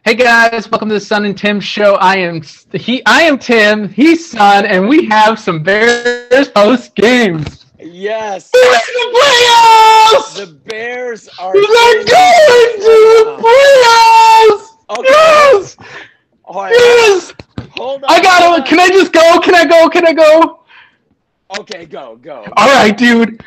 Hey guys, welcome to the Son and Tim show. I am Tim, he's Son, and we have some Bears post games. Yes. The playoffs! The Bears are going to the playoffs! Okay. Yes! All right. Yes! Hold on. I got it. Can I just go? Can I go? Okay, go. All right, dude.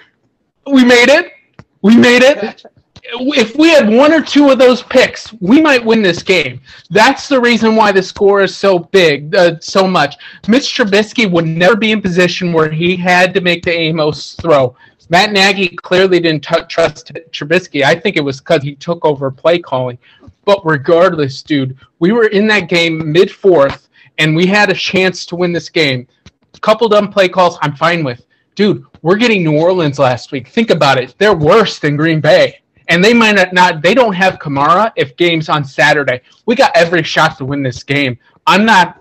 We made it. If we had one or two of those picks, we might win this game. That's the reason why the score is so big, so much. Mitch Trubisky would never be in position where he had to make the Amos throw. Matt Nagy clearly didn't trust Trubisky. I think it was because he took over play calling. But regardless, dude, we were in that game mid-fourth, and we had a chance to win this game. A couple dumb play calls, I'm fine with. Dude, we're getting New Orleans last week. Think about it. They're worse than Green Bay. And they might not. They don't have Kamara if game's on Saturday. We got every shot to win this game. I'm not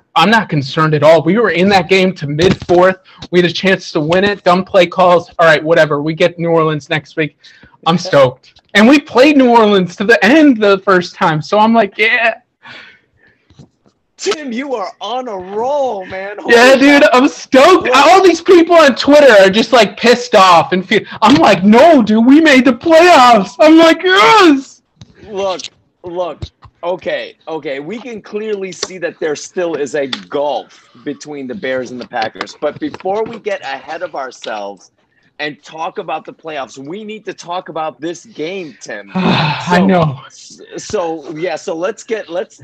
concerned at all. We were in that game to mid-fourth. We had a chance to win it. Dumb play calls. All right, whatever. We get New Orleans next week. I'm stoked. And we played New Orleans to the end the first time. So I'm like, yeah. Tim, you are on a roll, man. Yeah, dude, I'm stoked. All these people on Twitter are just like pissed off, and I'm like, no, dude, we made the playoffs. I'm like, yes. Look. Okay. We can clearly see that there still is a gulf between the Bears and the Packers. But before we get ahead of ourselves and talk about the playoffs, we need to talk about this game, Tim. I know. So let's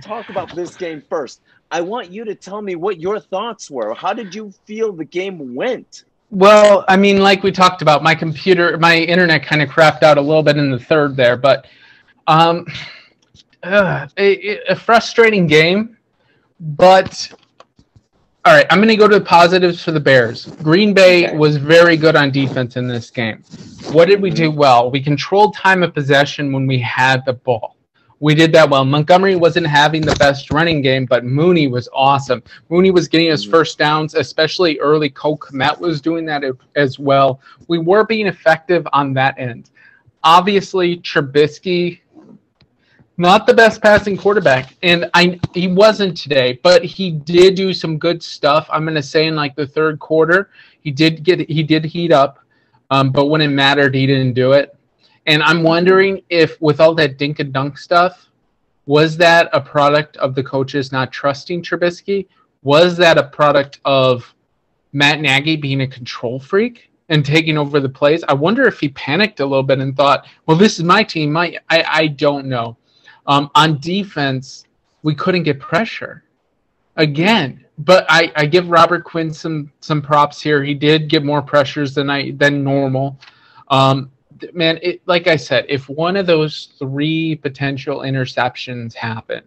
talk about this game first. I want you to tell me what your thoughts were. How did you feel the game went? Well, I mean, like we talked about, my internet kind of crapped out a little bit in the third there, but a frustrating game. But all right, I'm going to go to the positives for the Bears. Green Bay was very good on defense in this game. What did we do well? We controlled time of possession when we had the ball. We did that well. Montgomery wasn't having the best running game, but Mooney was awesome. Mooney was getting his first downs, especially early. Cole Kmet was doing that as well. We were being effective on that end. Obviously, Trubisky, not the best passing quarterback, and he wasn't today, but he did do some good stuff. I'm going to say in like the third quarter, he did heat up, but when it mattered, he didn't do it. And I'm wondering if, with all that dink and dunk stuff, was that a product of the coaches not trusting Trubisky? Was that a product of Matt Nagy being a control freak and taking over the plays? I wonder if he panicked a little bit and thought, well, this is my team. I don't know. On defense, we couldn't get pressure again. But I give Robert Quinn some props here. He did get more pressures than normal. Man, like I said, if one of those three potential interceptions happen,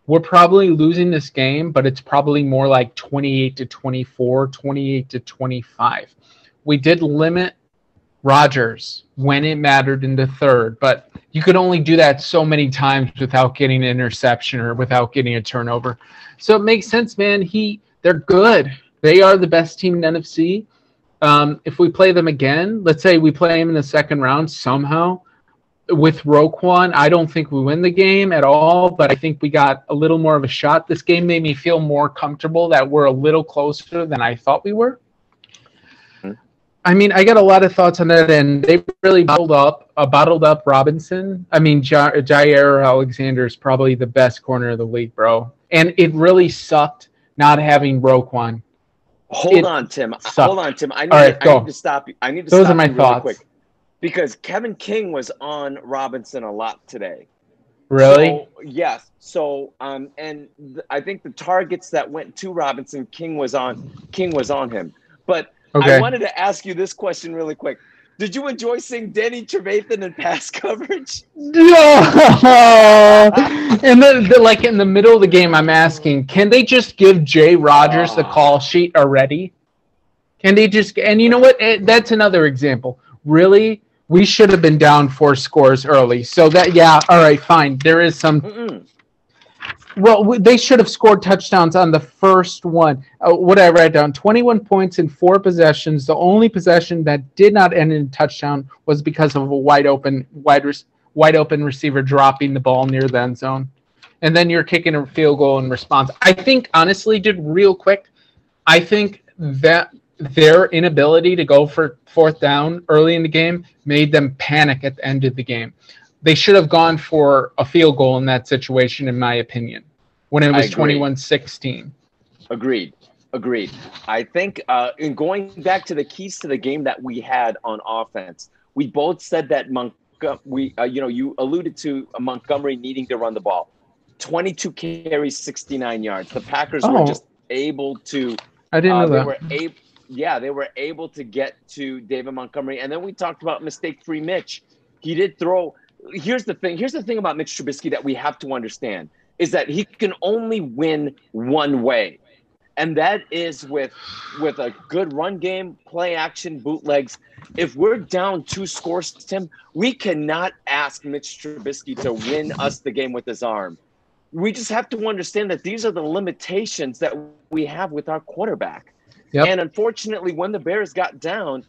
we're probably losing this game, but it's probably more like 28-24, 28-25. We did limit Rodgers when it mattered in the third, but you could only do that so many times without getting an interception or without getting a turnover. So it makes sense, man. They're good. They are the best team in NFC. If we play them again, let's say we play them in the second round somehow with Roquan, I don't think we win the game at all, but I think we got a little more of a shot. This game made me feel more comfortable that we're a little closer than I thought we were. I mean, I got a lot of thoughts on that, and they really bottled up Robinson. I mean, Jair Alexander is probably the best corner of the league, bro. And it really sucked not having Roquan. Hold on, Tim. I need to stop you. Those are my thoughts. Really quick, because Kevin King was on Robinson a lot today. Really? So, yes. So, and I think the targets that went to Robinson, King was on him. But I wanted to ask you this question really quick. Did you enjoy seeing Denny Trevathan in pass coverage? Yeah. In the middle of the game, I'm asking, can they just give Jay Rodgers the call sheet already? Can they just? And you know what? That's another example. Really, we should have been down 4 scores early. So that, yeah, all right, fine. There is some. Well, they should have scored touchdowns on the first one. What I write down, 21 points in 4 possessions. The only possession that did not end in a touchdown was because of a wide open receiver dropping the ball near the end zone. and then you're kicking a field goal in response. I think, honestly, dude, real quick, I think that their inability to go for fourth down early in the game made them panic at the end of the game. They should have gone for a field goal in that situation, in my opinion, when it was 21-16. Agreed. I think in going back to the keys to the game that we had on offense, we both said that you alluded to Montgomery needing to run the ball. 22 carries, 69 yards. The Packers were just able to. I didn't know that. They were able to get to David Montgomery. And then we talked about mistake-free Mitch. He did throw. Here's the thing about Mitch Trubisky that we have to understand is that he can only win one way. And that is with a good run game, play action, bootlegs. If we're down 2 scores, Tim, we cannot ask Mitch Trubisky to win us the game with his arm. We just have to understand that these are the limitations that we have with our quarterback. Yep. And unfortunately, when the Bears got down,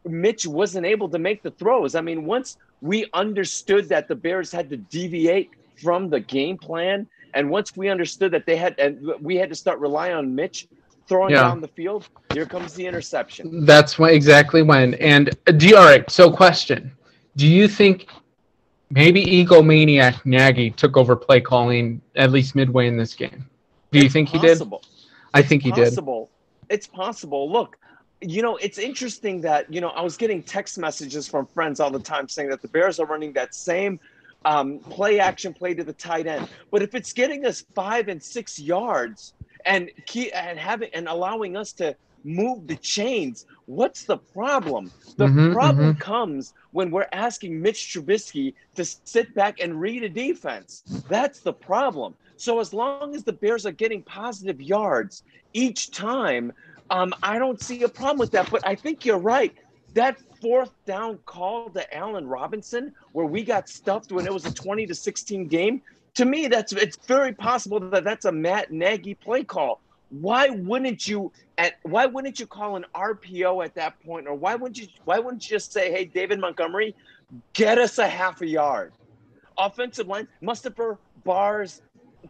Mitch wasn't able to make the throws. I mean, once we understood that the Bears had to deviate from the game plan, and once we understood that we had to start relying on Mitch throwing down the field, here comes the interception. That's exactly when. And all right, so question. Do you think maybe egomaniac Nagy took over play calling at least midway in this game? Do you think he did? I think he did. It's possible. Look, it's interesting that, I was getting text messages from friends all the time saying that the Bears are running that same play action play to the tight end. But if it's getting us 5 and 6 yards and allowing us to move the chains, what's the problem? The problem comes when we're asking Mitch Trubisky to sit back and read a defense. That's the problem. So as long as the Bears are getting positive yards each time, I don't see a problem with that. But I think you're right. That fourth down call to Allen Robinson, where we got stuffed when it was a 20-16 game, to me, it's very possible that that's a Matt Nagy play call. Why wouldn't you call an RPO at that point, or why wouldn't you just say, hey, David Montgomery, get us a half a yard? Offensive line, Mustapher, Bars,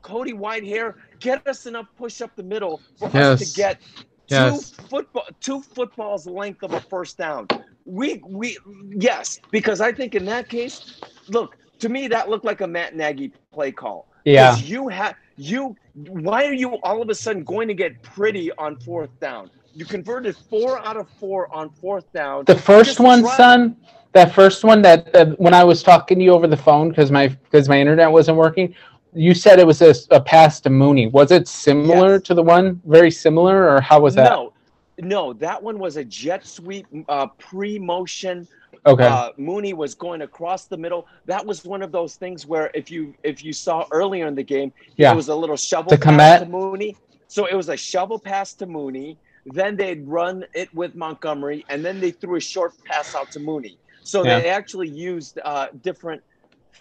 Cody Whitehair, get us enough push up the middle for us to get two footballs length of a first down. Yes, because I think in that case, look, to me that looked like a Matt Nagy play call. Yeah. Why are you all of a sudden going to get pretty on fourth down? You converted 4 out of 4 on fourth down. The first one, son, that first one that when I was talking to you over the phone because my internet wasn't working, you said it was a pass to Mooney. Was it similar to the one? Very similar, or how was that? No, that one was a jet sweep pre-motion. Okay. Mooney was going across the middle. That was one of those things where if you saw earlier in the game, it was a little shovel pass to Mooney. So it was a shovel pass to Mooney. Then they'd run it with Montgomery, and then they threw a short pass out to Mooney. So they actually used different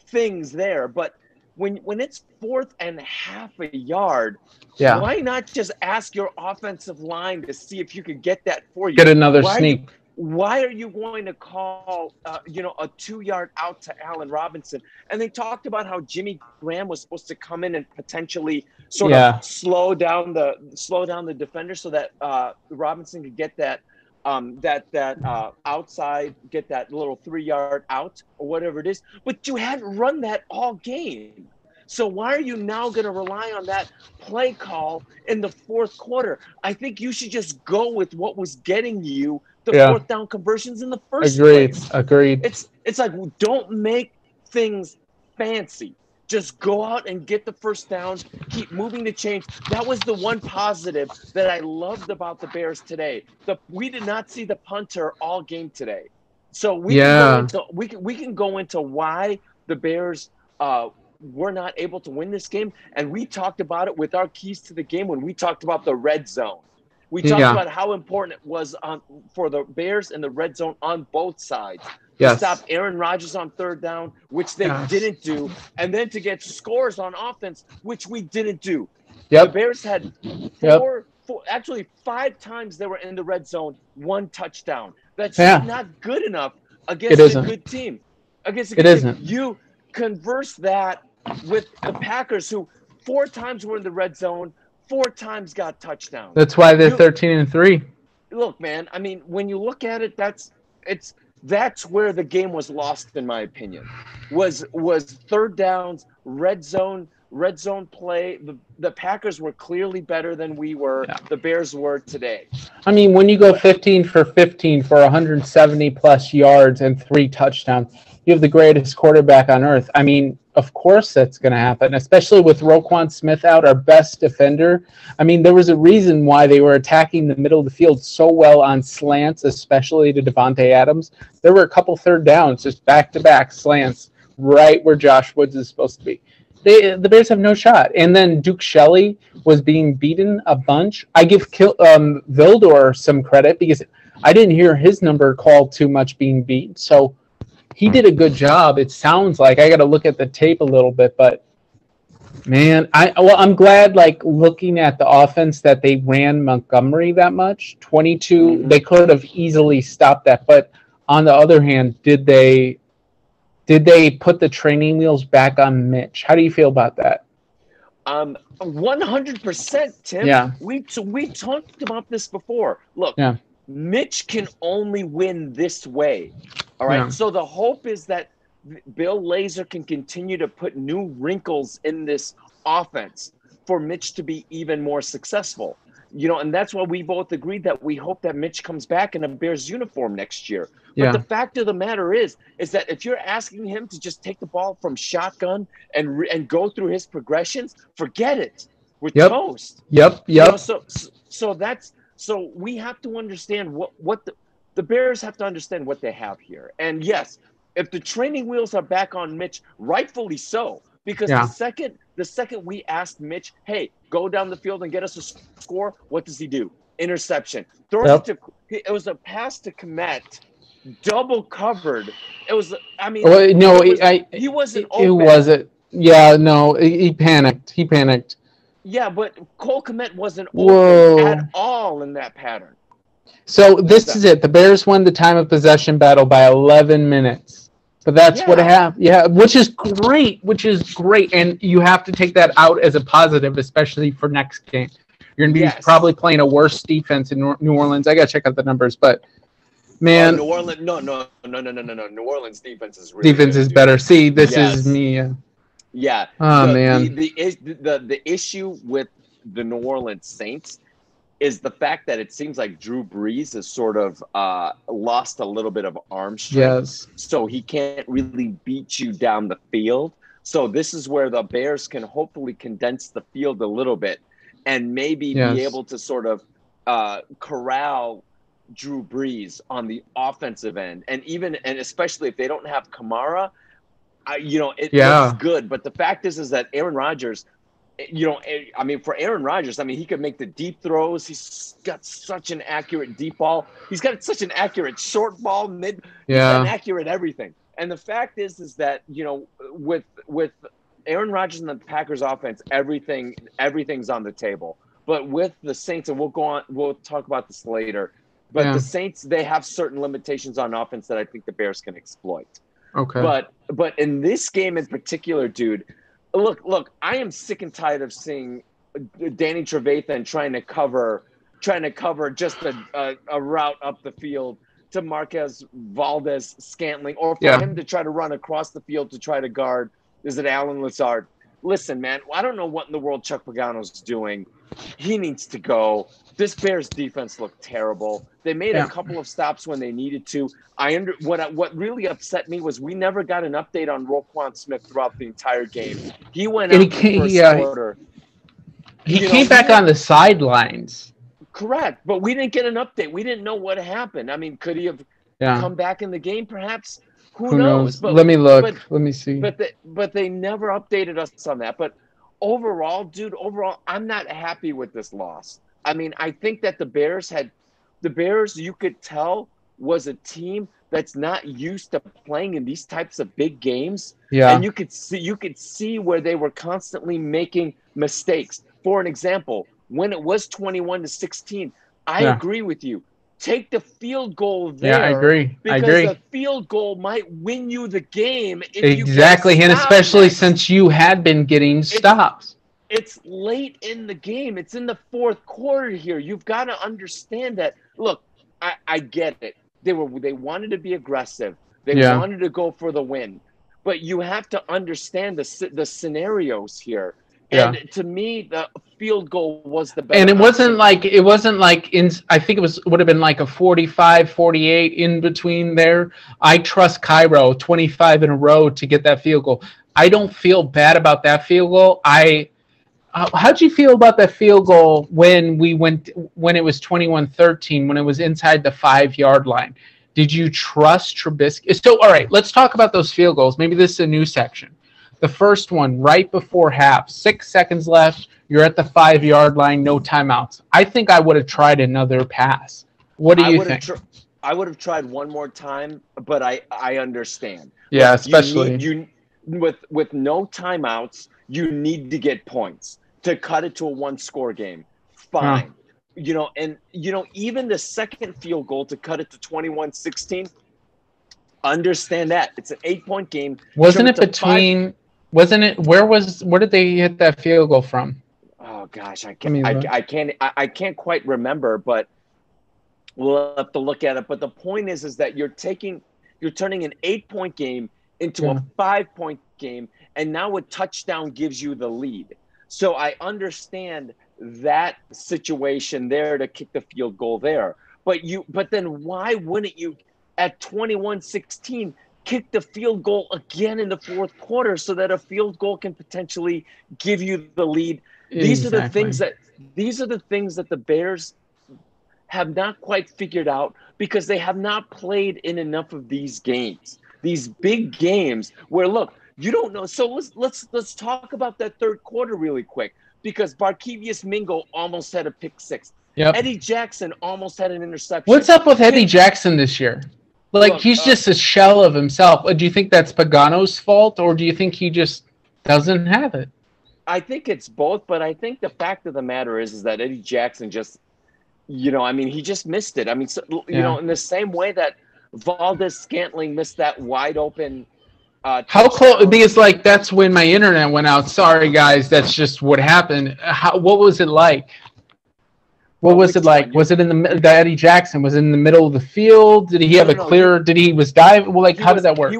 things there. But when it's 4th and half a yard, why not just ask your offensive line to see if you could get that for you? Get another sneak. Why are you going to call, a 2-yard out to Allen Robinson? And they talked about how Jimmy Graham was supposed to come in and potentially sort of slow down the defender so that Robinson could get that outside, get that little 3-yard out or whatever it is. But you hadn't run that all game. So why are you now going to rely on that play call in the fourth quarter? I think you should just go with what was getting you the fourth down conversions in the first place. Agreed. It's like, don't make things fancy. Just go out and get the first down. Keep moving the chains. That was the one positive that I loved about the Bears today. We did not see the punter all game today. So we can go into why the Bears were not able to win this game. And we talked about it with our keys to the game when we talked about the red zone. We talked about how important it was for the Bears in the red zone on both sides. To stop Aaron Rodgers on third down, which they didn't do, and then to get scores on offense, which we didn't do. The Bears had actually 5 times they were in the red zone, 1 touchdown. That's not good enough against a good team. Against a good team. You converse that with the Packers, who 4 times were in the red zone, 4 times got touchdowns. That's why they're 13-3. Look, man, I mean, when you look at it, that's where the game was lost, in my opinion. Was third downs, red zone play. The Packers were clearly better than we were. Yeah. The Bears were today. I mean, when you go 15 for 15 for 170 plus yards and 3 touchdowns, you have the greatest quarterback on earth. I mean, of course that's going to happen, especially with Roquan Smith out, our best defender. I mean, there was a reason why they were attacking the middle of the field so well on slants, especially to Devontae Adams. There were a couple third downs, just back-to-back slants, right where Josh Woods is supposed to be. The Bears have no shot. And then Duke Shelley was being beaten a bunch. I give Vildor some credit because I didn't hear his number called too much being beat. So he did a good job. It sounds like I got to look at the tape a little bit, but man, I'm glad, like, looking at the offense that they ran Montgomery that much. 22, they could have easily stopped that. But on the other hand, did they put the training wheels back on Mitch? How do you feel about that? 100%, Tim. Yeah. We talked about this before. Look, yeah. Mitch can only win this way. All right. Yeah. So the hope is that Bill Lazor can continue to put new wrinkles in this offense for Mitch to be even more successful. You know, and that's why we both agreed that we hope that Mitch comes back in a Bears uniform next year. But the fact of the matter is that if you're asking him to just take the ball from shotgun and go through his progressions, forget it. We're toast. Yep. You know, so we have to understand what the Bears have to understand what they have here. And yes, if the training wheels are back on Mitch, rightfully so, because the second we asked Mitch, hey, go down the field and get us a score, what does he do? Interception. It was a pass to Kmet, double covered. It was, I mean, he wasn't open. It wasn't. Yeah, no, he panicked. Yeah, but Cole Kmet wasn't open at all in that pattern. So this is it. The Bears won the time of possession battle by 11 minutes. But that's what happened. Yeah, which is great. And you have to take that out as a positive, especially for next game. You're going to be probably playing a worse defense in New Orleans. I got to check out the numbers, but man. New Orleans, no. New Orleans defense is really defense is better. See, this is me. Yeah. Oh, man. The issue with the New Orleans Saints is the fact that it seems like Drew Brees has sort of lost a little bit of arm strength. Yes. So he can't really beat you down the field. So this is where the Bears can hopefully condense the field a little bit and maybe be able to sort of corral Drew Brees on the offensive end. And especially if they don't have Kamara, it looks good. But the fact is that Aaron Rodgers, I mean, for Aaron Rodgers, I mean, he could make the deep throws. He's got such an accurate deep ball. He's got such an accurate short ball, mid. He's got accurate everything. And the fact is that, with Aaron Rodgers and the Packers offense, everything's on the table. But with the Saints, and we'll talk about this later, but the Saints, they have certain limitations on offense that I think the Bears can exploit. Okay. But in this game in particular, dude, Look, I am sick and tired of seeing Danny Trevathan trying to cover just a route up the field to Marquez Valdez-Scantling, or for him to try to run across the field to try to guard, is it Alan Lazard? Listen, man, I don't know what in the world Chuck Pagano's doing. He needs to go. This Bears defense looked terrible. They made a couple of stops when they needed to. What really upset me was we never got an update on Roquan Smith throughout the entire game. He went out in the first quarter. He came back on the sidelines. Correct, but we didn't get an update. We didn't know what happened. I mean, could he have come back in the game perhaps? Who knows? But, let me look. Let me see. But they never updated us on that. But overall, I'm not happy with this loss. I mean, I think that the Bears, you could tell, was a team that's not used to playing in these types of big games. Yeah. And you could see where they were constantly making mistakes. For an example, when it was 21-16, I agree with you. Take the field goal there. Yeah, I agree. Because the field goal might win you the game. Exactly, and especially since you had been getting stops. it's late in the game. It's in the fourth quarter here. You've got to understand that. Look, I get it. They wanted to be aggressive. They wanted to go for the win. But you have to understand the scenarios here. And to me, the field goal was the better And it wasn't option. like I think would have been like a 45, 48 in between there. I trust Cairo 25 in a row to get that field goal. I don't feel bad about that field goal. How'd you feel about that field goal when it was 21-13, when it was inside the 5-yard line? Did you trust Trubisky? So, all right, let's talk about those field goals. Maybe this is a new section. The first one, right before half, 6 seconds left, you're at the 5-yard line, no timeouts. I think I would have tried another pass. What do you think? I would have tried one more time, but I understand. Yeah, look, especially with no timeouts, you need to get points to cut it to a 1-score game. Fine. And even the second field goal to cut it to 21-16, understand that. It's an 8-point game. Wasn't it between where did they hit that field goal from? Oh gosh, I can't quite remember, but we'll have to look at it. But the point is that you're turning an 8-point game into a 5-point game, and now a touchdown gives you the lead. So I understand that situation there to kick the field goal there. But then why wouldn't you at 21-16 kick the field goal again in the fourth quarter so that a field goal can potentially give you the lead? These are the things that the Bears have not quite figured out because they have not played in enough of these games. These big games where, look, you don't know. So let's talk about that third quarter really quick, because Barkevious Mingo almost had a pick six. Yep. Eddie Jackson almost had an interception. What's up with Eddie Jackson this year? Like, he's just a shell of himself. Do you think that's Pagano's fault, or do you think he just doesn't have it? I think it's both, but I think the fact of the matter is that Eddie Jackson just, he just missed it. I mean, in the same way that Valdez-Scantling missed that wide open. How close? Because that's when my internet went out. Sorry, guys. That's just what happened. What was it like? What was it like? Was it in the Eddie Jackson? Was it in the middle of the field? Did he have a clear? Did he was diving? Well, how did that work?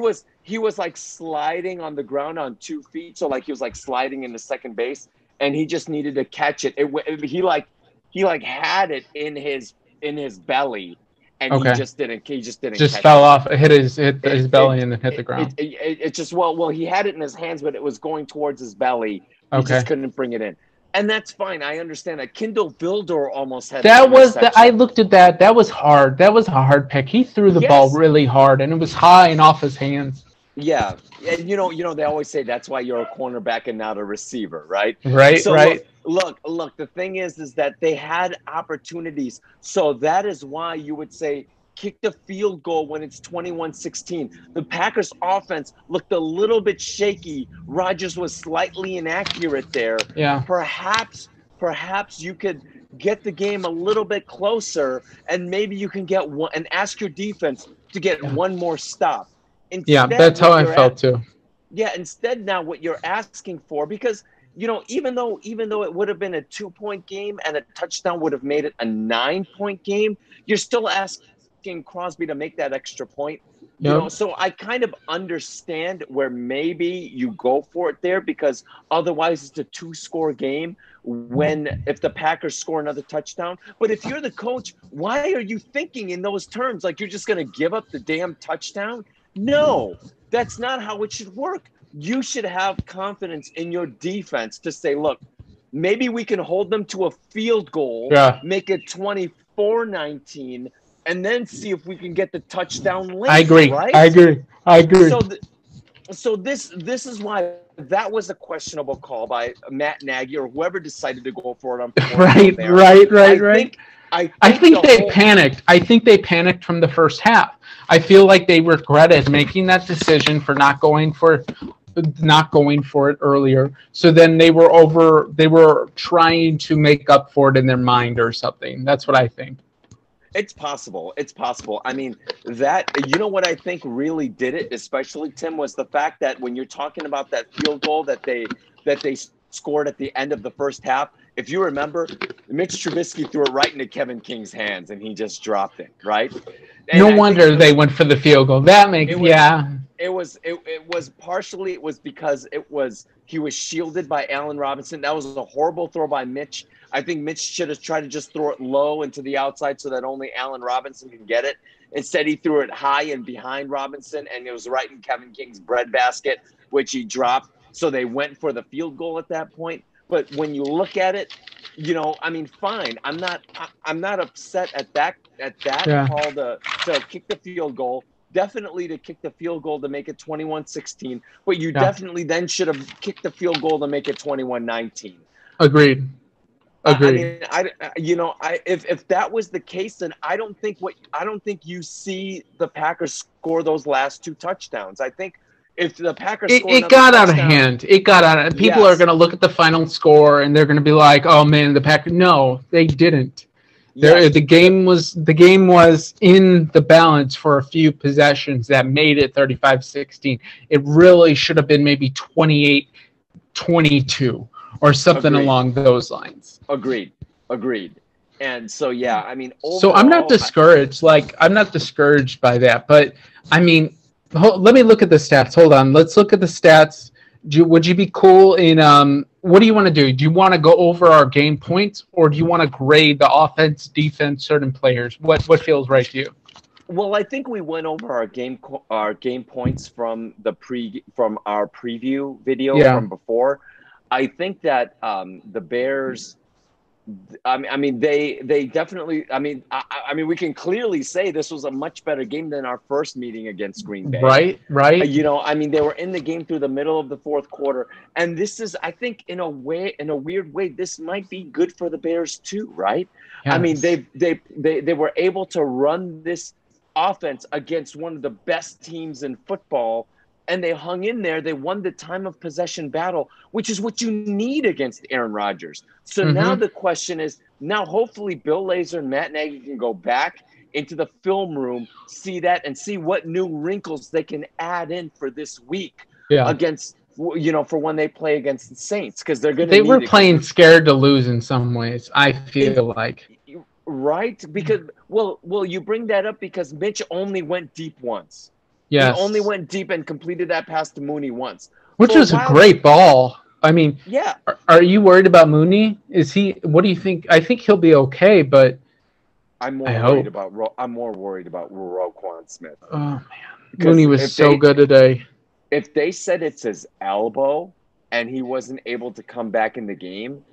He was like sliding on the ground on 2 feet, so he was like sliding into second base, and he just needed to catch it. He had it in his belly, and he just didn't. He just didn't. Just fell off. Hit his belly and then hit the ground. It just he had it in his hands, but it was going towards his belly. He just couldn't bring it in. And that's fine. I understand that. Kendall Vildor almost had that. I looked at that. That was hard. That was a hard pick. He threw the ball really hard, and it was high and off his hands. Yeah, and they always say that's why you're a cornerback and not a receiver, right? Right. So right. Look. The thing is that they had opportunities. So that is why you would say kick the field goal when it's 21-16. The Packers offense looked a little bit shaky. Rodgers was slightly inaccurate there. Yeah. Perhaps you could get the game a little bit closer, and maybe you can get one and ask your defense to get one more stop. Instead, that's how I felt too. Yeah. Instead, now what you're asking for, because even though it would have been a 2-point game and a touchdown would have made it a 9-point game, you're still asking Crosby to make that extra point. So I kind of understand where maybe you go for it there, because otherwise it's a 2-score game if the Packers score another touchdown. But if you're the coach, why are you thinking in those terms? Like, you're just going to give up the damn touchdown? No, that's not how it should work. You should have confidence in your defense to say, look, maybe we can hold them to a field goal, make it 24-19, and then see if we can get the touchdown late. I agree. Right? I agree. So this is why that was a questionable call by Matt Nagy or whoever decided to go for it on right. I think they panicked. I think they panicked from the first half. I feel like they regretted making that decision for not going for it earlier. So then they were trying to make up for it in their mind or something. That's what I think. It's possible. I mean, what I think really did it, especially Tim, was the fact that when you're talking about that field goal that they scored at the end of the first half, if you remember, Mitch Trubisky threw it right into Kevin King's hands, and he just dropped it, right? And No wonder they went for the field goal. That makes It was partially because he was shielded by Allen Robinson. That was a horrible throw by Mitch. I think Mitch should have tried to just throw it low and to the outside so that only Allen Robinson can get it. Instead, he threw it high and behind Robinson, and it was right in Kevin King's breadbasket, which he dropped. So they went for the field goal at that point. But when you look at it, I mean, fine. I'm not upset at that call to kick the field goal. Definitely to kick the field goal to make it 21-16. But you definitely then should have kicked the field goal to make it 21-19. Agreed. I mean, if that was the case, then I don't think you see the Packers score those last 2 touchdowns. I think if the Packers it got out of hand. It got out of people are going to look at the final score and they're going to be like, "Oh man, the Packers." No, they didn't. Yes. The game was in the balance for a few possessions that made it 35-16. It really should have been maybe 28-22 or something along those lines. Agreed. And so I mean, overall, so I'm not discouraged. I'm not discouraged by that, but I mean, let me look at the stats. Hold on. Let's look at the stats. Would you be cool in what do you want to do? Do you want to go over our game points, or do you want to grade the offense, defense, certain players? What feels right to you? Well, I think we went over our game points from our preview video from before. I think that the Bears. I mean, they definitely. I mean, we can clearly say this was a much better game than our first meeting against Green Bay. Right. I mean, they were in the game through the middle of the fourth quarter, and this is, I think, in a weird way, this might be good for the Bears too, right? Yes. I mean, they were able to run this offense against one of the best teams in football. And they hung in there. They won the time of possession battle, which is what you need against Aaron Rodgers. So now the question is, hopefully Bill Lazor and Matt Nagy can go back into the film room, see that, and see what new wrinkles they can add in for this week against, for when they play against the Saints, because they're going to. They were playing scared to lose in some ways. I feel like. Right, because you bring that up because Mitch only went deep once. Yes. He only went deep and completed that pass to Mooney once. Which was a great ball. I mean, are you worried about Mooney? What do you think? I think he'll be okay, but I'm more worried about Roquan Smith. Oh man. Mooney was so good today. If they said it's his elbow and he wasn't able to come back in the game,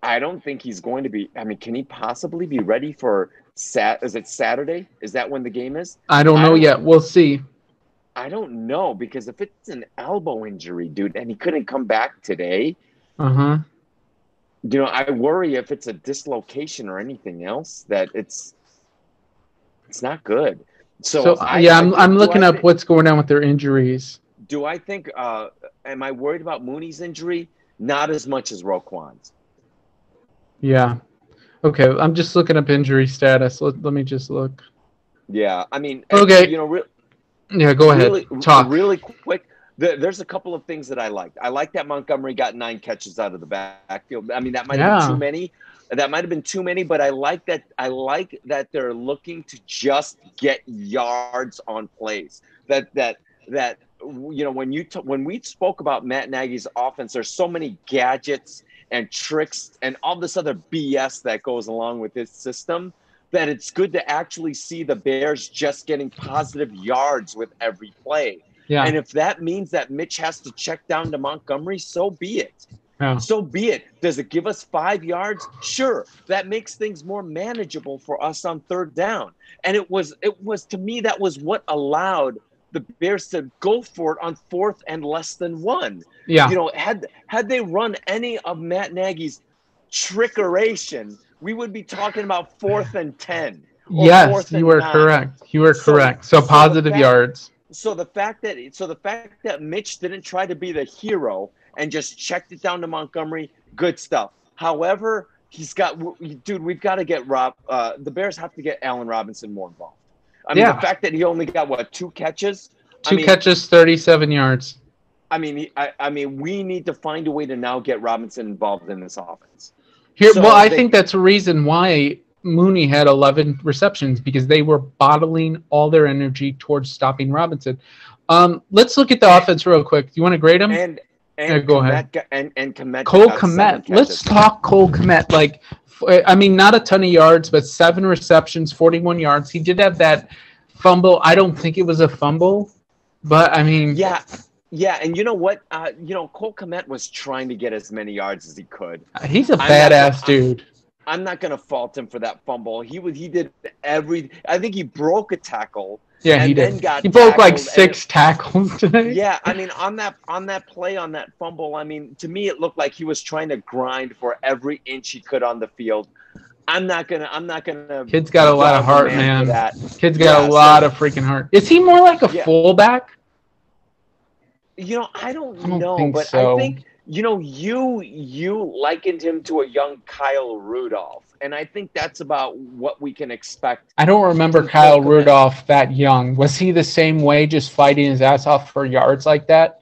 I don't think he's going to be. I mean, can he possibly be ready for is it Saturday? Is that when the game is? I don't know yet. We'll see. I don't know, because if it's an elbow injury, dude, and he couldn't come back today, I worry if it's a dislocation or anything else that it's not good. So I'm looking up what's going on with their injuries. Do I think? Am I worried about Mooney's injury? Not as much as Roquan's. Yeah. Okay, I'm just looking up injury status. Let me just look. Yeah, I mean, okay. Yeah, go ahead. Talk. Really quick, there's a couple of things that I liked. I like that Montgomery got 9 catches out of the backfield. I mean, that might have been too many. That might have been too many, but I like that. I like that they're looking to just get yards on plays. That when we spoke about Matt Nagy's offense, there's so many gadgets and tricks and all this other BS that goes along with this system, that it's good to actually see the Bears just getting positive yards with every play. Yeah. And if that means that Mitch has to check down to Montgomery, so be it. Yeah. So be it. Does it give us 5 yards? Sure. That makes things more manageable for us on third down. And it was to me, that was what allowed the Bears to go for it on 4th and less than 1. Yeah. Had they run any of Matt Nagy's trickeration, we would be talking about 4th and 10. Yes, you were correct. You were correct. So positive yards. So the fact that Mitch didn't try to be the hero and just checked it down to Montgomery, good stuff. However, we've got to get the Bears have to get Allen Robinson more involved. I mean, the fact that he only got 2 catches? 2 catches, 37 yards. I mean, we need to find a way to now get Robinson involved in this offense. I think that's a reason why Mooney had 11 receptions, because they were bottling all their energy towards stopping Robinson. Let's look at the offense real quick. Do you want to grade them? And go ahead. And Kmet Cole Kmet. Let's talk Cole Kmet. Like, I mean, not a ton of yards, but 7 receptions, 41 yards. He did have that fumble. I don't think it was a fumble, but I mean, yeah, and you know what? Cole Kmet was trying to get as many yards as he could. He's a badass dude. I'm not going to fault him for that fumble. He did I think he broke a tackle. Yeah, he did. He broke like 6 tackles today. Yeah, I mean, on that play, on that fumble, I mean, to me, it looked like he was trying to grind for every inch he could on the field. I'm not gonna. Kid's got a lot of heart, man. Kid's got a lot of freaking heart. Is he more like a fullback? I don't know, but so. I think you likened him to a young Kyle Rudolph, and I think that's about what we can expect. I don't remember Kyle Rudolph that young. Was he the same way, just fighting his ass off for yards like that?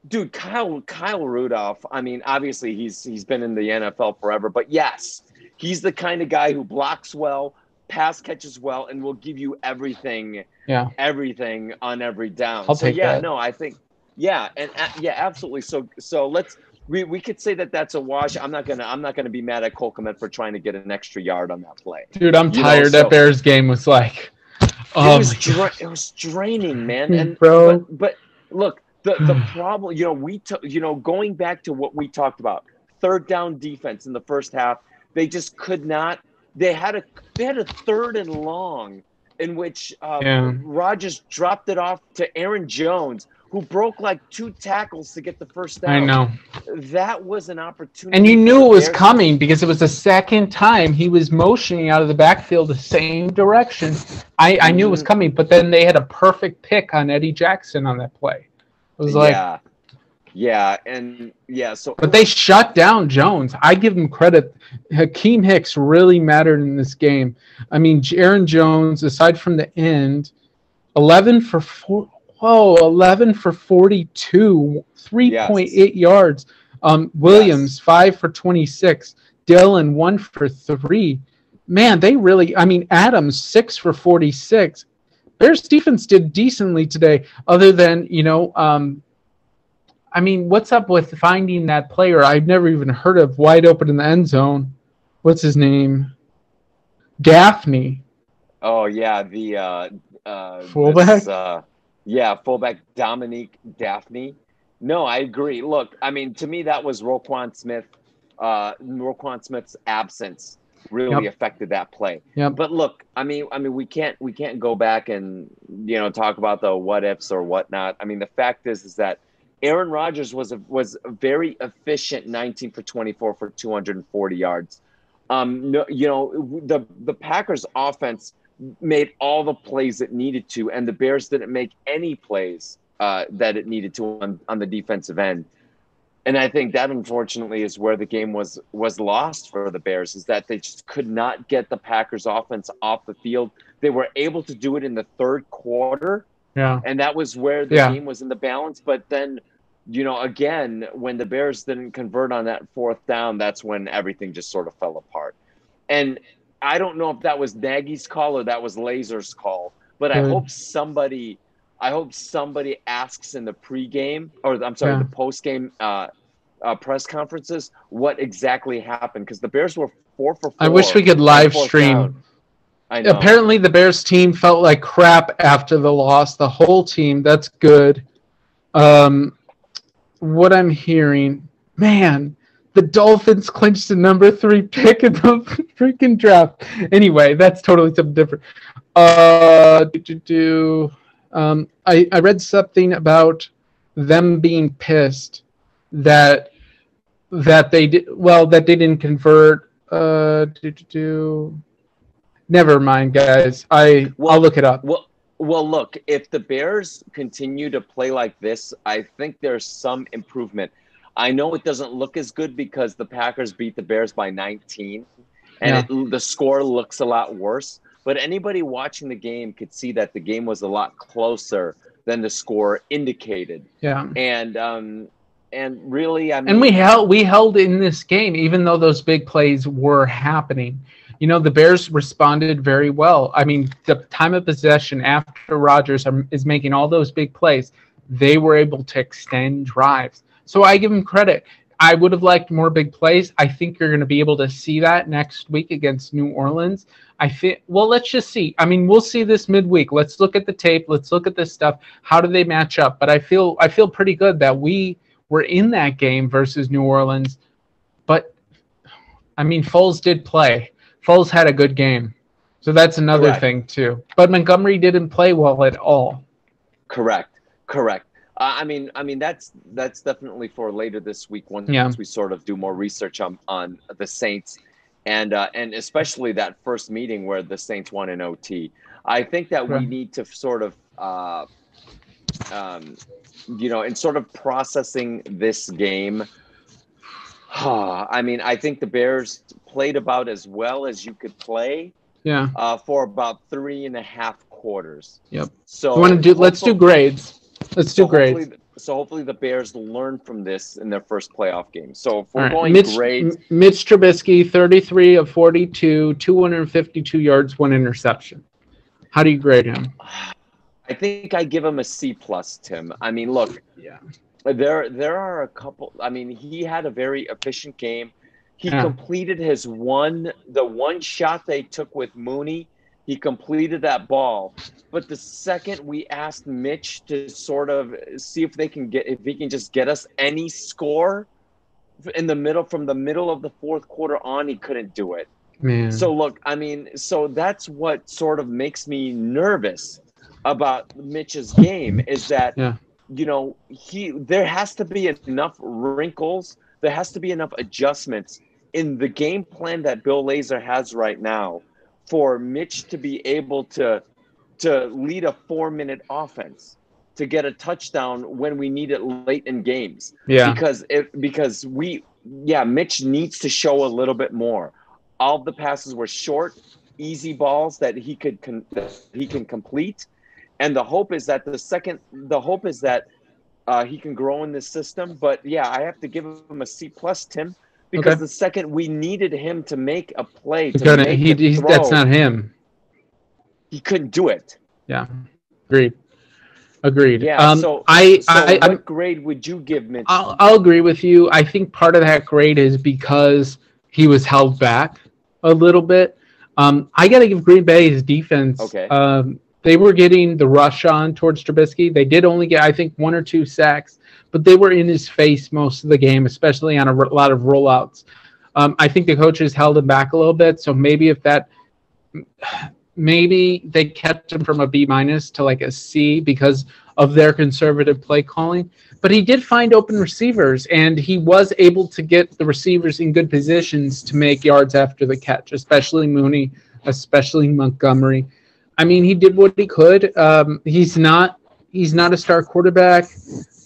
Dude, Kyle Rudolph. I mean, obviously he's been in the NFL forever, but yes, he's the kind of guy who blocks well, pass catches well, and will give you everything. Yeah, everything on every down. I'll take that. No, I think. Yeah, and absolutely. So we could say that that's a wash. I'm not gonna be mad at Cole Kmet for trying to get an extra yard on that play. Dude, I'm tired. That Bears game was like, it was draining, man. And bro, but look, the problem, going back to what we talked about, third down defense in the first half, they just could not. They had a 3rd and long in which Rodgers dropped it off to Aaron Jones, who broke like 2 tackles to get the first down. I know. That was an opportunity. And you knew it was coming because it was the second time he was motioning out of the backfield the same direction. I knew it was coming, but then they had a perfect pick on Eddie Jackson on that play. It was like... But they shut down Jones. I give him credit. Hakeem Hicks really mattered in this game. I mean, Aaron Jones, aside from the end, 11 for 42, 3.8 yards. Williams, 5 for 26. Dillon, 1 for 3. Man, they really, I mean, Adams, 6 for 46. Bears defense did decently today, other than, I mean, what's up with finding that player I've never even heard of wide open in the end zone? What's his name? Gaffney. Oh, yeah, the fullback? Fullback Dominique Daphne. No, I agree. Look, I mean, to me, that was Roquan Smith. Roquan Smith's absence really affected that play. Yep. But look, I mean, we can't go back and talk about the what ifs or whatnot. I mean, the fact is that Aaron Rodgers was a very efficient 19 for 24 for 240 yards. The Packers offense made all the plays it needed to, and the Bears didn't make any plays that it needed to on the defensive end. And I think that, unfortunately, is where the game was lost for the Bears, is that they just could not get the Packers offense off the field. They were able to do it in the third quarter, and that was where the game was in the balance. But then, again, when the Bears didn't convert on that 4th down, that's when everything just sort of fell apart. And I don't know if that was Nagy's call or that was Lazor's call, but I hope somebody asks in the pregame, or I'm sorry, the postgame press conferences what exactly happened, because the Bears were 4 for 4. I wish we could live stream. I know. Apparently, the Bears team felt like crap after the loss. The whole team. That's good. What I'm hearing, man. The Dolphins clinched the number 3 pick in the freaking draft. Anyway, that's totally something different. I read something about them being pissed that they didn't convert. Never mind, guys. I'll look it up. Well, look, if the Bears continue to play like this, I think there's some improvement. I know it doesn't look as good because the Packers beat the Bears by 19, and the score looks a lot worse. But anybody watching the game could see that the game was a lot closer than the score indicated. Yeah. And really, I mean, and we held in this game, even though those big plays were happening. You know, the Bears responded very well. I mean, the time of possession after Rodgers is making all those big plays, they were able to extend drives. So I give them credit. I would have liked more big plays. I think you're going to be able to see that next week against New Orleans. Well, let's just see. I mean, we'll see this midweek. Let's look at the tape. Let's look at this stuff. How do they match up? But I feel pretty good that we were in that game versus New Orleans. But, I mean, Foles did play. Foles had a good game. So that's another thing, too. But Montgomery didn't play well at all. Correct. I mean, that's definitely for later this week once we sort of do more research on the Saints and especially that first meeting where the Saints won in OT. I think that we need to sort of, in sort of processing this game. I mean, I think the Bears played about as well as you could play. Yeah. For about 3.5 quarters. Yep. So let's do grades. Let's do grades. So hopefully the Bears learn from this in their first playoff game. So if we're going grades. Mitch Trubisky, 33 of 42, 252 yards, 1 interception. How do you grade him? I think I give him a C+, Tim. I mean, look. Yeah. There are a couple. I mean, he had a very efficient game. He completed the one shot they took with Mooney. He completed that ball. But the second we asked Mitch to sort of see if he can just get us any score from the middle of the fourth quarter on, he couldn't do it. Man. So look, I mean, so that's what sort of makes me nervous about Mitch's game is that, there has to be enough wrinkles. There has to be enough adjustments in the game plan that Bill Lazor has right now for Mitch to be able to lead a 4-minute offense, to get a touchdown when we need it late in games. Yeah. Because Mitch needs to show a little bit more. All of the passes were short, easy balls that he can complete. And the hope is that he can grow in this system. But I have to give him a C+, Tim. Because the second we needed him to make a play, that's not him. He couldn't do it. Yeah, agreed. Yeah. What grade would you give Mitch? I'll agree with you. I think part of that grade is because he was held back a little bit. I got to give Green Bay his defense. Okay. They were getting the rush on towards Trubisky. They did only get, I think, 1 or 2 sacks, but they were in his face most of the game, especially on a lot of rollouts. I think the coaches held him back a little bit, so maybe maybe they kept him from a B- to like a C because of their conservative play calling. But he did find open receivers, and he was able to get the receivers in good positions to make yards after the catch, especially Mooney, especially Montgomery. I mean, he did what he could. He's not a star quarterback.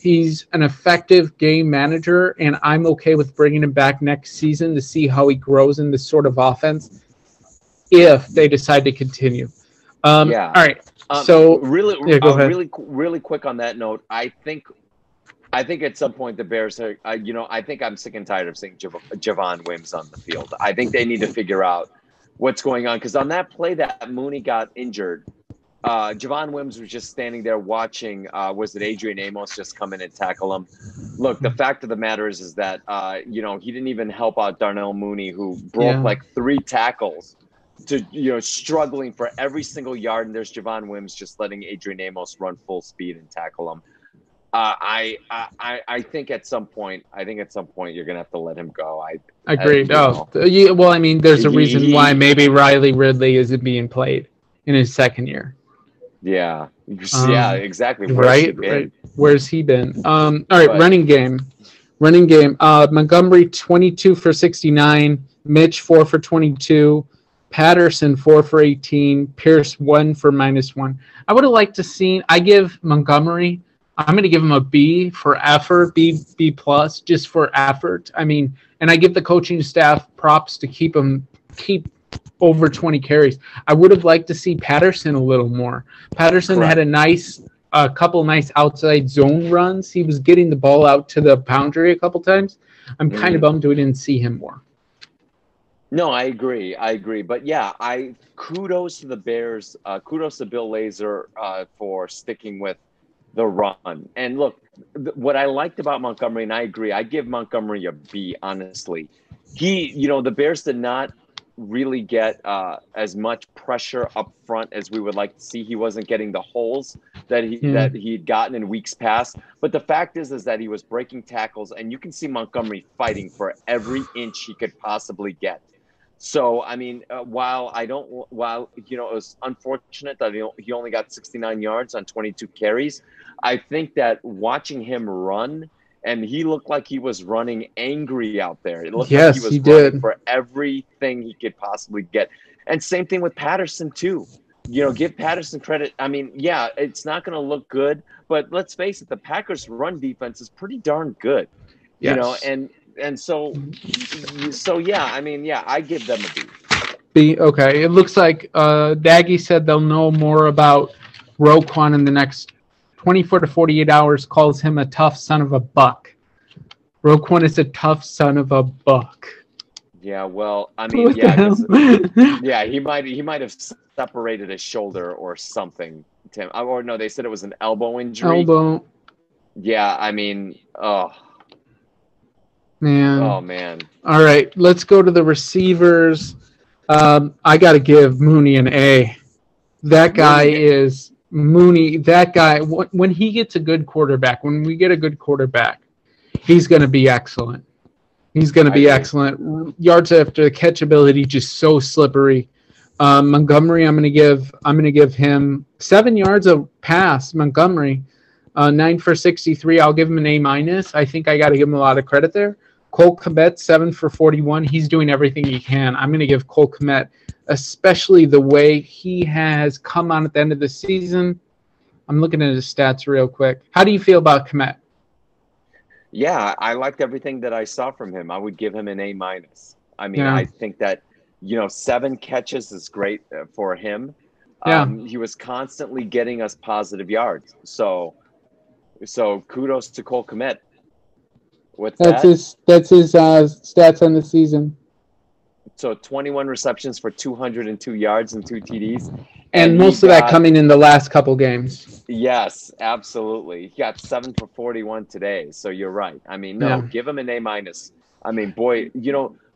He's an effective game manager, and I'm okay with bringing him back next season to see how he grows in this sort of offense if they decide to continue. All right. So really quick on that note, I think at some point the Bears are, I think I'm sick and tired of seeing Javon Wims on the field. I think they need to figure out what's going on, because on that play that Mooney got injured, Javon Wims was just standing there watching. Was it Adrian Amos just come in and tackle him? Look, the fact of the matter is that he didn't even help out Darnell Mooney, who broke like 3 tackles, to struggling for every single yard, and there's Javon Wims just letting Adrian Amos run full speed and tackle him. I think at some point you're gonna have to let him go. Agreed. Well, I mean, there's a reason why maybe Riley Ridley isn't being played in his second year. Yeah. Exactly. Right. Where's he been? All right. Running game. Montgomery 22 for 69. Mitch 4 for 22. Patterson 4 for 18. Pierce 1 for -1. I would have liked to see. I give Montgomery. I'm going to give him a B for effort, B plus, just for effort. I mean, and I give the coaching staff props to keep over 20 carries. I would have liked to see Patterson a little more. Patterson had a nice a couple nice outside zone runs. He was getting the ball out to the boundary a couple times. I'm kind of bummed we didn't see him more. No, I agree. But yeah, kudos to the Bears. Kudos to Bill Lazor for sticking with the run. And look, what I liked about Montgomery, and I agree, I give Montgomery a B, honestly. The Bears did not really get as much pressure up front as we would like to see. He wasn't getting the holes that he'd gotten in weeks past. But the fact is that he was breaking tackles, and you can see Montgomery fighting for every inch he could possibly get. So, I mean, while it was unfortunate that he only got 69 yards on 22 carries, I think that watching him run, and he looked like he was running angry out there. It looked like he was running for everything he could possibly get. And same thing with Patterson, too. Give Patterson credit. I mean, yeah, it's not going to look good, but let's face it, the Packers' run defense is pretty darn good. And so yeah, I mean, yeah, I give them a B. B, okay. It looks like Nagy said they'll know more about Roquan in the next 24 to 48 hours, calls him a tough son of a buck. Roquan is a tough son of a buck. Yeah, well, I mean, yeah, he might have separated his shoulder or something, Tim. Or no, they said it was an elbow injury. Elbow. Yeah, I mean, Man. Oh, man. All right, let's go to the receivers. I got to give Mooney an A. That guy is Mooney. That guy, when he gets a good quarterback, when we get a good quarterback, he's going to be excellent. He's going to be excellent. Yards after the catch ability, just so slippery. Montgomery, I'm going to give him 7 yards of pass. Montgomery, 9 for 63. I'll give him an A-. I think I got to give him a lot of credit there. Cole Kmet, 7 for 41. He's doing everything he can. I'm going to give Cole Kmet, especially the way he has come on at the end of the season. I'm looking at his stats real quick. How do you feel about Kmet? Yeah, I liked everything that I saw from him. I would give him an A-. I mean, I think that, 7 catches is great for him. Yeah. He was constantly getting us positive yards. So kudos to Cole Kmet. That's his stats on the season. So 21 receptions for 202 yards and 2 TDs. And most of that coming in the last couple games. Yes, absolutely. He got 7 for 41 today. So you're right. I mean, give him an A-. I mean, boy,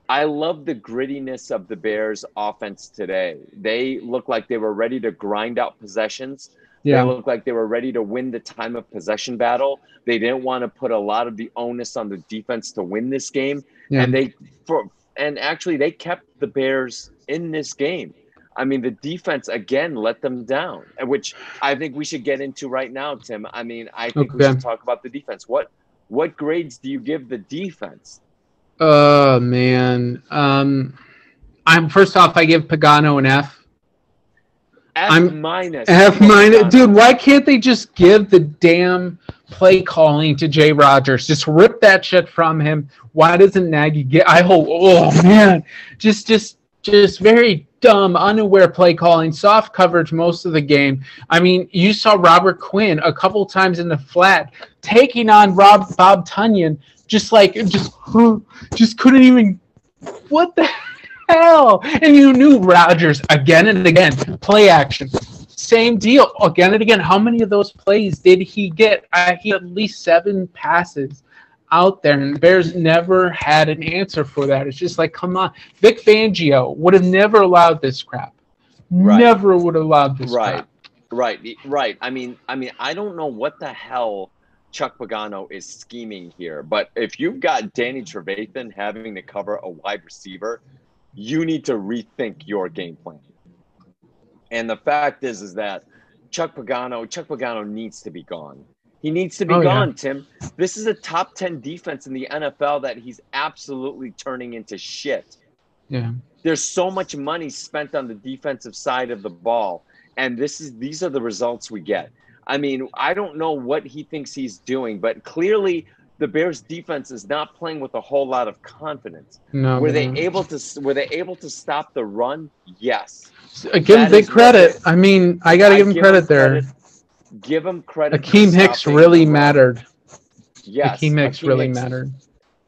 I love the grittiness of the Bears offense today. They look like they were ready to grind out possessions. Yeah. They looked like they were ready to win the time of possession battle. They didn't want to put a lot of the onus on the defense to win this game. Yeah. And actually they kept the Bears in this game. I mean, the defense, again, let them down, which I think we should get into right now, Tim. I mean, I think we should talk about the defense. What grades do you give the defense? Oh, man. First off, I give Pagano an F. F minus. Dude, why can't they just give the damn play calling to Jay Rodgers? Just rip that shit from him. Why doesn't Nagy get just very dumb, unaware play calling, soft coverage most of the game. I mean, you saw Robert Quinn a couple times in the flat taking on Bob Tunyon, just couldn't even. What the hell? And you knew Rodgers again and again. Play action. Same deal again and again. How many of those plays did he get? He had at least 7 passes out there, and the Bears never had an answer for that. It's just like, come on. Vic Fangio would have never allowed this crap. Right. Never would have allowed this crap. Right. I mean, I don't know what the hell Chuck Pagano is scheming here, but if you've got Danny Trevathan having to cover a wide receiver, you need to rethink your game plan. And the fact is that Chuck Pagano needs to be gone. He needs to be gone, yeah. Tim. This is a top 10 defense in the NFL that he's absolutely turning into shit. Yeah. There's so much money spent on the defensive side of the ball, and these are the results we get. I mean, I don't know what he thinks he's doing, but clearly the Bears defense is not playing with a whole lot of confidence. No. Were they able to stop the run? Yes. Give him big credit. I mean, I got to give him credit there. Give him credit. Akeem Hicks really mattered. Yes, Akeem Hicks really mattered.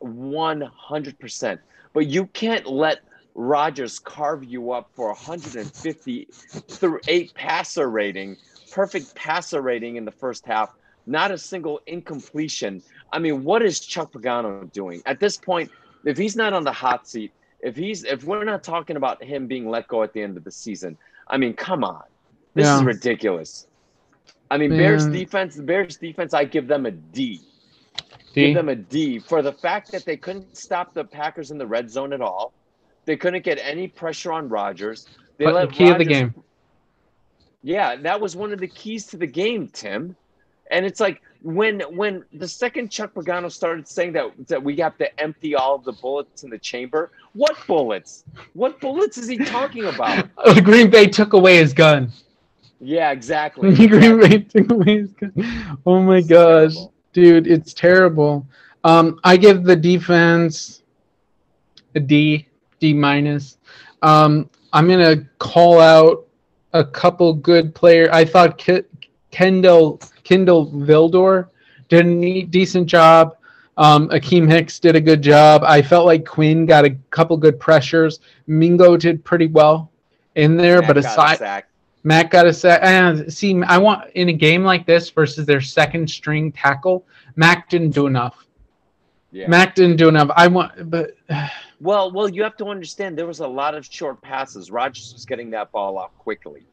100%. But you can't let Rodgers carve you up for 150 through 8 passer rating, perfect passer rating in the first half, not a single incompletion. I mean, what is Chuck Pagano doing at this point? If he's not on the hot seat, if we're not talking about him being let go at the end of the season, I mean, come on, this is ridiculous. I mean, Bears defense, I give them a D. Give them a D for the fact that they couldn't stop the Packers in the red zone at all. They couldn't get any pressure on Rodgers. They let the key of the game. Yeah, that was one of the keys to the game, Tim. And it's like when the second Chuck Pagano started saying that we have to empty all of the bullets in the chamber, what bullets? What bullets is he talking about? Green Bay took away his gun. Yeah, exactly. Green Bay took away his gun. Oh my gosh. Terrible. Dude, it's terrible. I give the defense a D minus. I'm gonna call out a couple good players. I thought Kendall Vildor did a decent job. Akeem Hicks did a good job. I felt like Quinn got a couple good pressures. Mingo did pretty well in there, but aside. Matt got a sack. See, I want in a game like this versus their second string tackle, Mac didn't do enough. Yeah. Mac didn't do enough. Well, you have to understand there was a lot of short passes. Rodgers was getting that ball off quickly.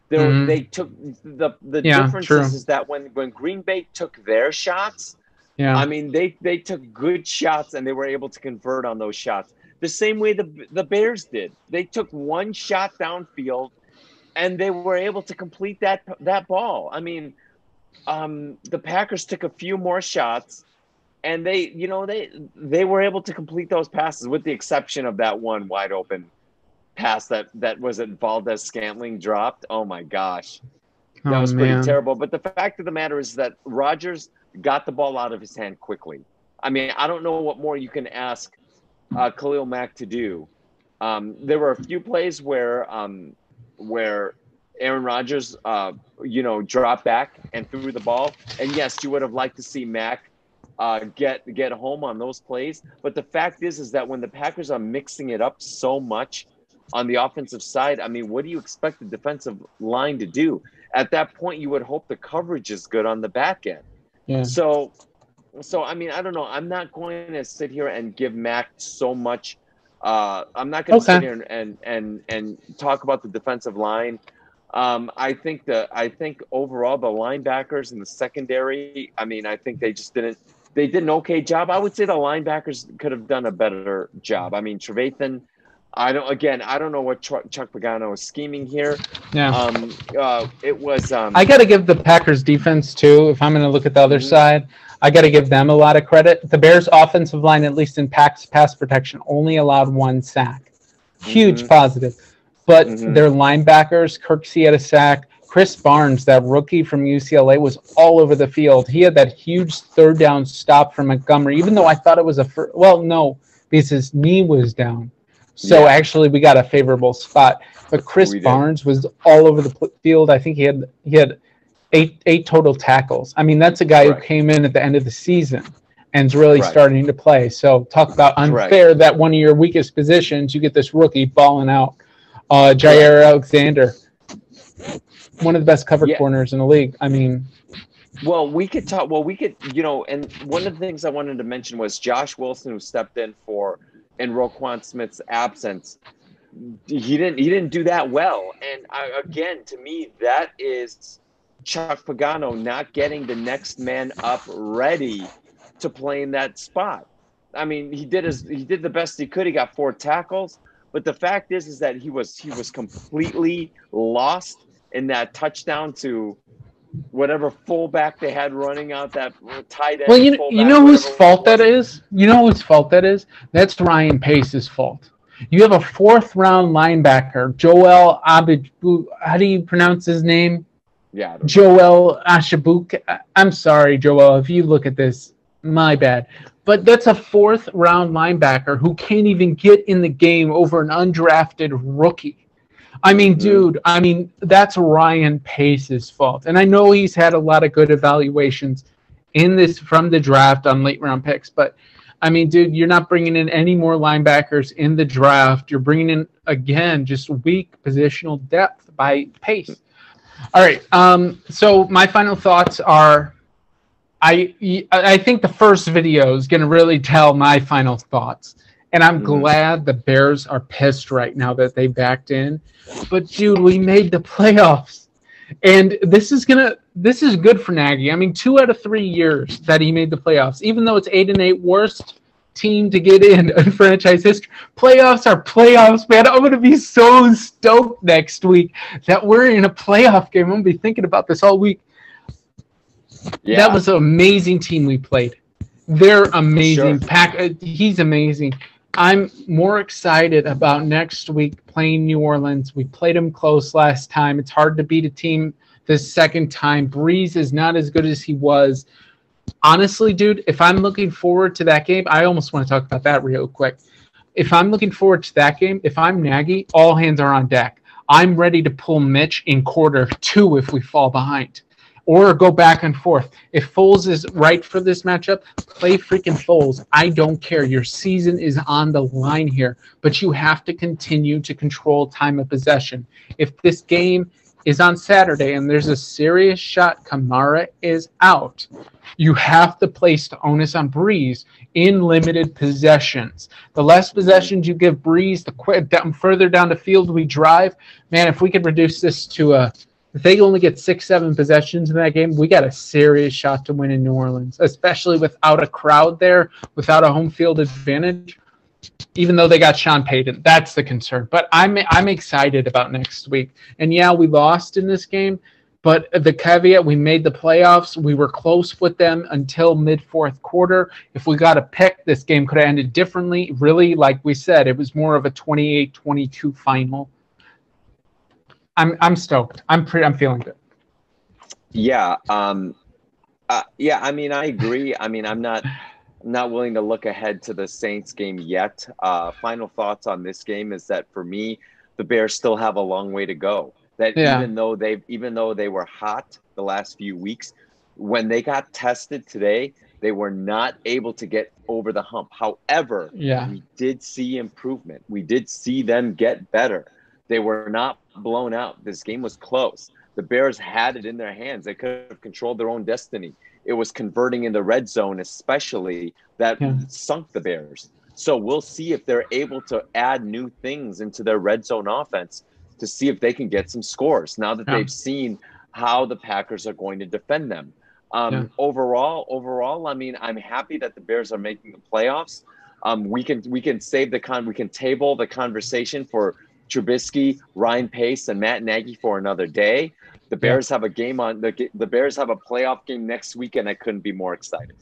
They took the difference is that when Green Bay took their shots, I mean they took good shots and they were able to convert on those shots. The same way the Bears did. They took one shot downfield. And they were able to complete that ball. I mean, the Packers took a few more shots, and they were able to complete those passes, with the exception of that one wide open pass that was it Valdez-Scantling dropped. Oh my gosh, that was pretty terrible. But the fact of the matter is that Rodgers got the ball out of his hand quickly. I mean, I don't know what more you can ask Khalil Mack to do. There were a few plays where Aaron Rodgers, dropped back and threw the ball. And yes, you would have liked to see Mack get home on those plays. But the fact is that when the Packers are mixing it up so much on the offensive side, I mean, what do you expect the defensive line to do? At that point, you would hope the coverage is good on the back end. Yeah. So I mean, I don't know. I'm not going to sit here and give Mack so much. I'm not going to sit here and talk about the defensive line. I think overall the linebackers and the secondary, I mean, I think they did an okay job. I would say the linebackers could have done a better job. I mean, Trevathan, I don't know what Chuck Pagano is scheming here. Yeah. It was. I got to give the Packers defense too. If I'm going to look at the other side, I got to give them a lot of credit. The Bears offensive line, at least in pass protection, only allowed 1 sack. Huge positive. But their linebackers, Kirksey had a sack. Chris Barnes, that rookie from UCLA, was all over the field. He had that huge third down stop from Montgomery, even though I thought it was no, because his knee was down. So actually we got a favorable spot. But Chris Barnes was all over the field. I think he had eight total tackles. I mean, that's a guy who came in at the end of the season and is really starting to play. So talk about unfair that one of your weakest positions, you get this rookie balling out. Jair Alexander, one of the best cover corners in the league. I mean, and one of the things I wanted to mention was Josh Wilson, who stepped in in Roquan Smith's absence. He didn't do that well. And again, to me, that is Chuck Pagano not getting the next man up ready to play in that spot. I mean, he did the best he could. He got 4 tackles. But the fact is that he was completely lost in that touchdown to whatever fullback they had running out that tight end. Well, you know whose fault that is? You know whose fault that is? That's Ryan Pace's fault. You have a 4th-round linebacker, Joel Abibu. How do you pronounce his name? Yeah. Joel Ashabuk. I'm sorry, Joel, if you look at this. My bad. But that's a 4th-round linebacker who can't even get in the game over an undrafted rookie. I mean, dude, that's Ryan Pace's fault. And I know he's had a lot of good evaluations in this from the draft on late round picks, but I mean, dude, you're not bringing in any more linebackers in the draft. You're bringing in, again, just weak positional depth by Pace. All right. So my final thoughts are, I think the first video is going to really tell my final thoughts. And I'm glad the Bears are pissed right now that they backed in. But, dude, we made the playoffs. And this is good for Nagy. I mean, 2 out of 3 years that he made the playoffs, even though it's 8-8, worst team to get in franchise history. Playoffs are playoffs, man. I'm going to be so stoked next week that we're in a playoff game. I'm going to be thinking about this all week. Yeah. That was an amazing team we played. They're amazing. Sure. He's amazing. I'm more excited about next week playing New Orleans. We played them close last time. It's hard to beat a team this second time. Breeze is not as good as he was. Honestly, dude, if I'm looking forward to that game, I almost want to talk about that real quick. If I'm looking forward to that game, if I'm Nagy, all hands are on deck. I'm ready to pull Mitch in quarter 2 if we fall behind. Or go back and forth. If Foles is right for this matchup, play freaking Foles. I don't care. Your season is on the line here, but you have to continue to control time of possession. If this game is on Saturday and there's a serious shot Kamara is out, you have to place the onus on Breeze in limited possessions. The less possessions you give Breeze, the further down the field we drive. Man, if we could reduce this to if they only get 6-7 possessions in that game, we got a serious shot to win in New Orleans, especially without a crowd there, without a home field advantage. Even though they got Sean Payton, that's the concern. But I'm excited about next week. And yeah, we lost in this game, but the caveat, we made the playoffs. We were close with them until mid-4th quarter. If we got a pick, this game could have ended differently. Really, like we said, it was more of a 28-22 final. I'm stoked. I'm feeling good. Yeah. Yeah. I mean, I agree. I mean, I'm not willing to look ahead to the Saints game yet. Final thoughts on this game is that for me, the Bears still have a long way to go. That even though they were hot the last few weeks, when they got tested today, they were not able to get over the hump. However, we did see improvement. We did see them get better. They were not blown out. This game was close. The Bears had it in their hands. They could have controlled their own destiny. It was converting in the red zone, especially, that sunk the Bears. So we'll see if they're able to add new things into their red zone offense to see if they can get some scores now that they've seen how the Packers are going to defend them. Overall, I mean, I'm happy that the Bears are making the playoffs. We can table the conversation for Trubisky, Ryan Pace, and Matt Nagy for another day. The Bears have a game on the Bears have a playoff game next week, and I couldn't be more excited.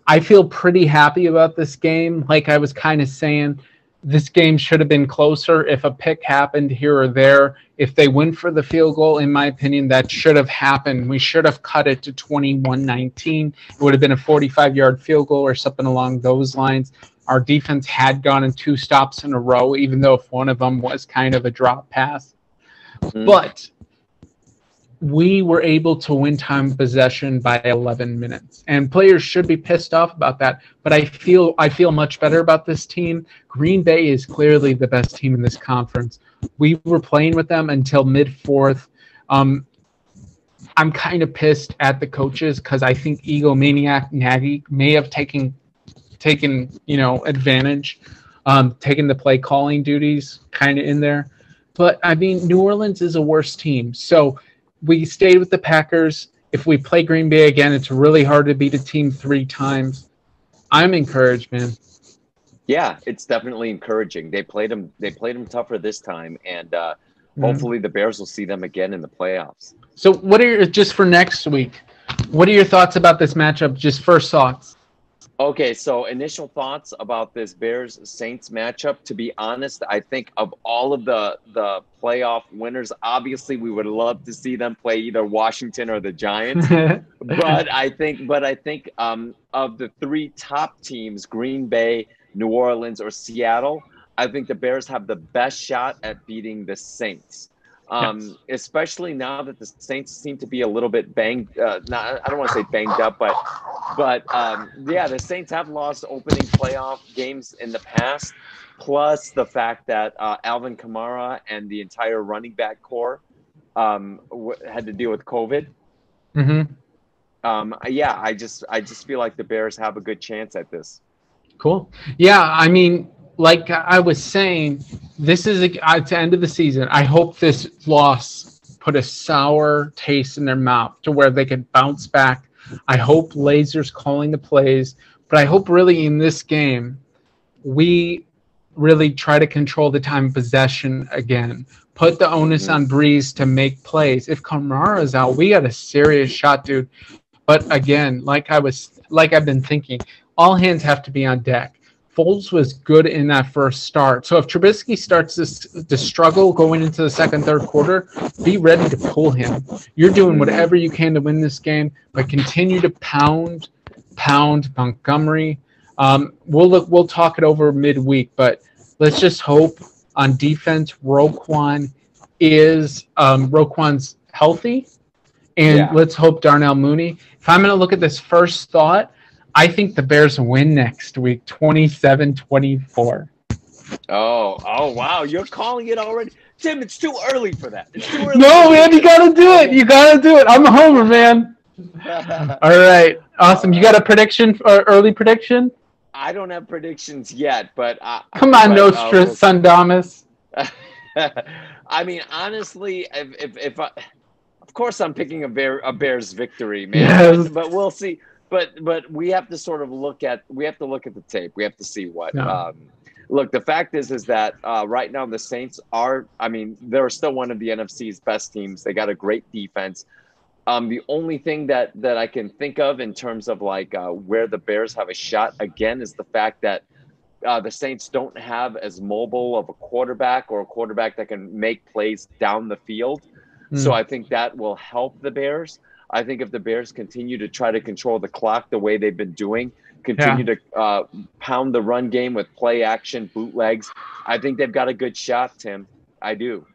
I feel pretty happy about this game. Like I was kind of saying, this game should have been closer if a pick happened here or there. If they went for the field goal, in my opinion, that should have happened. We should have cut it to 21-19. It would have been a 45-yard field goal or something along those lines. Our defense had gone in 2 stops in a row, even though if one of them was kind of a drop pass. But we were able to win time of possession by 11 minutes. And players should be pissed off about that. But I feel much better about this team. Green Bay is clearly the best team in this conference. We were playing with them until mid-4th. I'm kind of pissed at the coaches because I think egomaniac Nagy may have taken advantage, taking the play calling duties kind of in there. But I mean, New Orleans is a worse team. So we stayed with the Packers. If we play Green Bay again, it's really hard to beat a team 3 times. I'm encouraged, man. Yeah, it's definitely encouraging. They played them tougher this time, and hopefully the Bears will see them again in the playoffs. So just for next week, what are your thoughts about this matchup? Just first thoughts. Okay, so initial thoughts about this Bears-Saints matchup. To be honest, I think of all of the playoff winners, obviously we would love to see them play either Washington or the Giants. but I think of the 3 top teams, Green Bay, New Orleans, or Seattle, I think the Bears have the best shot at beating the Saints. Yes. Especially now that the Saints seem to be a little bit banged. Not, I don't want to say banged up, but yeah, the Saints have lost opening playoff games in the past. Plus the fact that Alvin Kamara and the entire running back core had to deal with COVID. Yeah, I just feel like the Bears have a good chance at this. Cool. Yeah, I mean, like I was saying, this is at the end of the season. I hope this loss put a sour taste in their mouth to where they could bounce back. I hope Lazer's calling the plays, but I hope really in this game we really try to control the time of possession again. Put the onus on Breeze to make plays. If Kamara's out, we got a serious shot, dude. But again, like I've been thinking, all hands have to be on deck. Foles was good in that first start. So if Trubisky starts to struggle going into the second, third quarter, be ready to pull him. You're doing whatever you can to win this game, but continue to pound Montgomery. We'll talk it over midweek, but let's just hope on defense Roquan's healthy. And let's hope Darnell Mooney. If I'm going to look at this first thought, I think the Bears win next week, 27-24. Oh, wow. You're calling it already? Tim, it's too early for that. It's too early. No, man, you got to do it. You got to do it. I'm a homer, man. All right. Awesome. You got a prediction or early prediction? I don't have predictions yet, but... Come on, Nostradamus. I mean, honestly, if I... Of course, I'm picking a Bears victory, man. Yes. But we'll see. But we have to sort of look at the tape. We have to see what. No. Look, the fact is that right now the Saints are. I mean, they're still one of the NFC's best teams. They got a great defense. The only thing that I can think of in terms of like where the Bears have a shot again is the fact that the Saints don't have as mobile of a quarterback or a quarterback that can make plays down the field. So I think that will help the Bears. I think if the Bears continue to try to control the clock the way they've been doing, continue to pound the run game with play action, bootlegs, I think they've got a good shot, Tim. I do.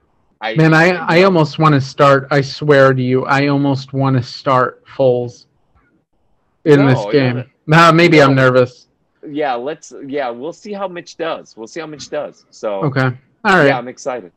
I almost want to start, I swear to you, I almost want to start Foles in this game. Maybe I'm nervous. Yeah, we'll see how Mitch does. So okay. All right. Yeah, I'm excited.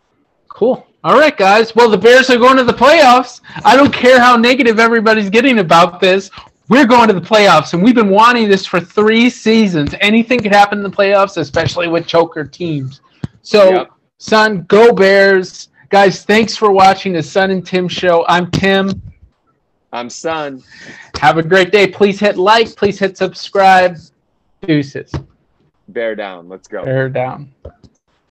Cool. All right, guys. Well, the Bears are going to the playoffs. I don't care how negative everybody's getting about this. We're going to the playoffs, and we've been wanting this for 3 seasons. Anything could happen in the playoffs, especially with choker teams. So, Son, go Bears. Guys, thanks for watching the Son and Tim show. I'm Tim. I'm Son. Have a great day. Please hit like. Please hit subscribe. Deuces. Bear down. Let's go. Bear down.